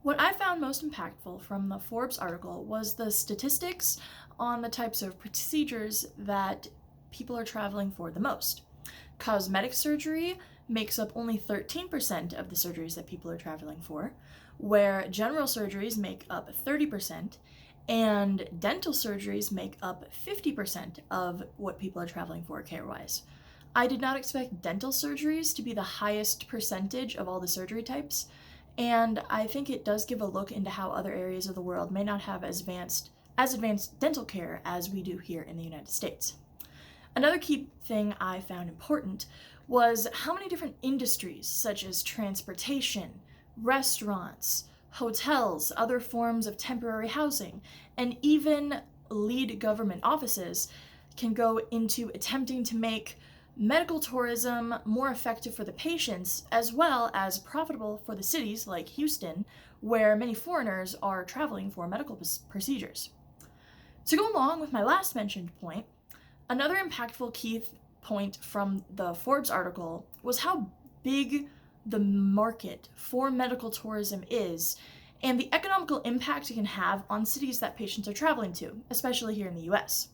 What I found most impactful from the Forbes article was the statistics on the types of procedures that people are traveling for the most. Cosmetic surgery makes up only 13% of the surgeries that people are traveling for, where general surgeries make up 30%, and dental surgeries make up 50% of what people are traveling for care-wise. I did not expect dental surgeries to be the highest percentage of all the surgery types, and I think it does give a look into how other areas of the world may not have as advanced dental care as we do here in the United States. Another key thing I found important was how many different industries, such as transportation, restaurants, hotels, other forms of temporary housing, and even lead government offices, can go into attempting to make medical tourism more effective for the patients as well as profitable for the cities like Houston, where many foreigners are traveling for medical procedures. To go along with my last mentioned point, another impactful key point from the Forbes article was how big the market for medical tourism is and the economical impact it can have on cities that patients are traveling to, especially here in the US.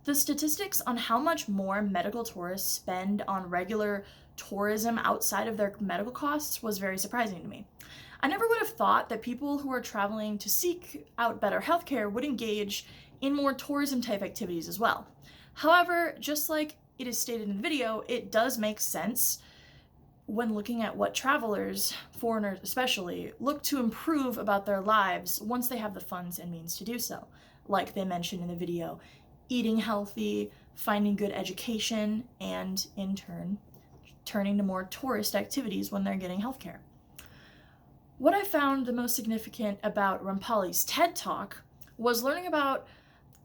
The statistics on how much more medical tourists spend on regular tourism outside of their medical costs was very surprising to me. I never would have thought that people who are traveling to seek out better healthcare would engage in more tourism type activities as well. However, just like it is stated in the video, it does make sense when looking at what travelers, foreigners especially, look to improve about their lives once they have the funds and means to do so. Like they mentioned in the video, eating healthy, finding good education, and in turn, turning to more tourist activities when they're getting healthcare. What I found the most significant about Rampali's TED Talk was learning about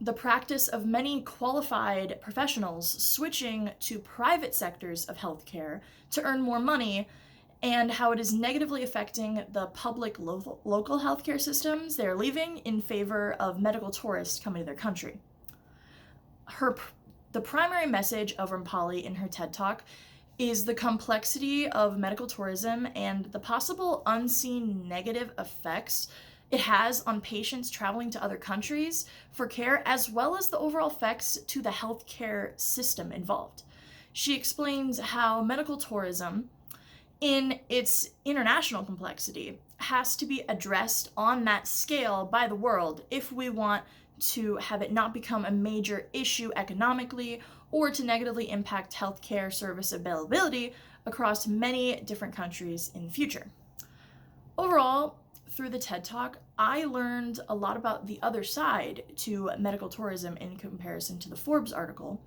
the practice of many qualified professionals switching to private sectors of healthcare to earn more money and how it is negatively affecting the public local healthcare systems they're leaving in favor of medical tourists coming to their country. The primary message of Rampali in her TED Talk is the complexity of medical tourism and the possible unseen negative effects it has on patients traveling to other countries for care, as well as the overall effects to the healthcare system involved. She explains how medical tourism, in its international complexity, has to be addressed on that scale by the world if we want to have it not become a major issue economically or to negatively impact healthcare service availability across many different countries in the future. Overall, through the TED Talk, I learned a lot about the other side to medical tourism in comparison to the Forbes article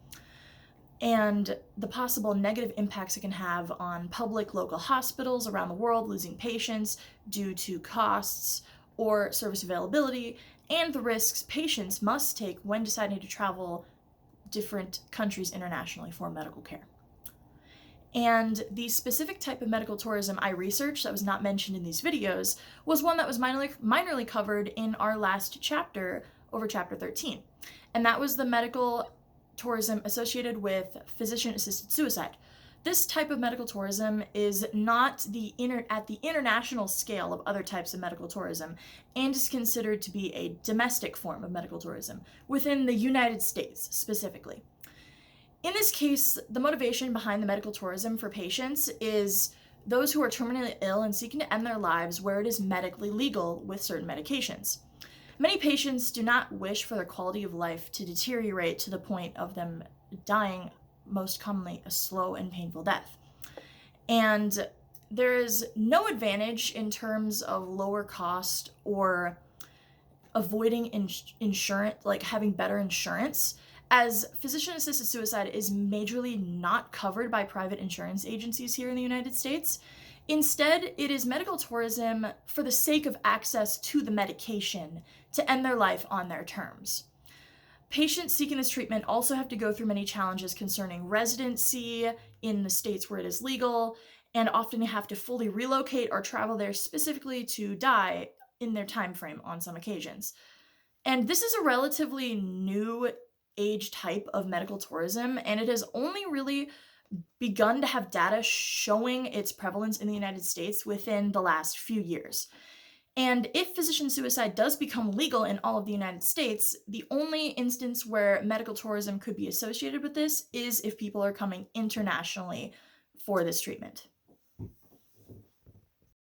and the possible negative impacts it can have on public local hospitals around the world losing patients due to costs or service availability, and the risks patients must take when deciding to travel different countries internationally for medical care. And the specific type of medical tourism I researched that was not mentioned in these videos was one that was minorly covered in our last chapter, over chapter 13. And that was the medical tourism associated with physician-assisted suicide. This type of medical tourism is not at the international scale of other types of medical tourism and is considered to be a domestic form of medical tourism within the United States specifically. In this case, the motivation behind the medical tourism for patients is those who are terminally ill and seeking to end their lives where it is medically legal with certain medications. Many patients do not wish for their quality of life to deteriorate to the point of them dying, most commonly a slow and painful death. And there is no advantage in terms of lower cost or avoiding insurance, like having better insurance, as physician-assisted suicide is majorly not covered by private insurance agencies here in the United States. Instead, it is medical tourism for the sake of access to the medication to end their life on their terms. Patients seeking this treatment also have to go through many challenges concerning residency in the states where it is legal, and often have to fully relocate or travel there specifically to die in their time frame on some occasions. And this is a relatively new age type of medical tourism, and it has only really begun to have data showing its prevalence in the United States within the last few years. And if physician suicide does become legal in all of the United States, the only instance where medical tourism could be associated with this is if people are coming internationally for this treatment.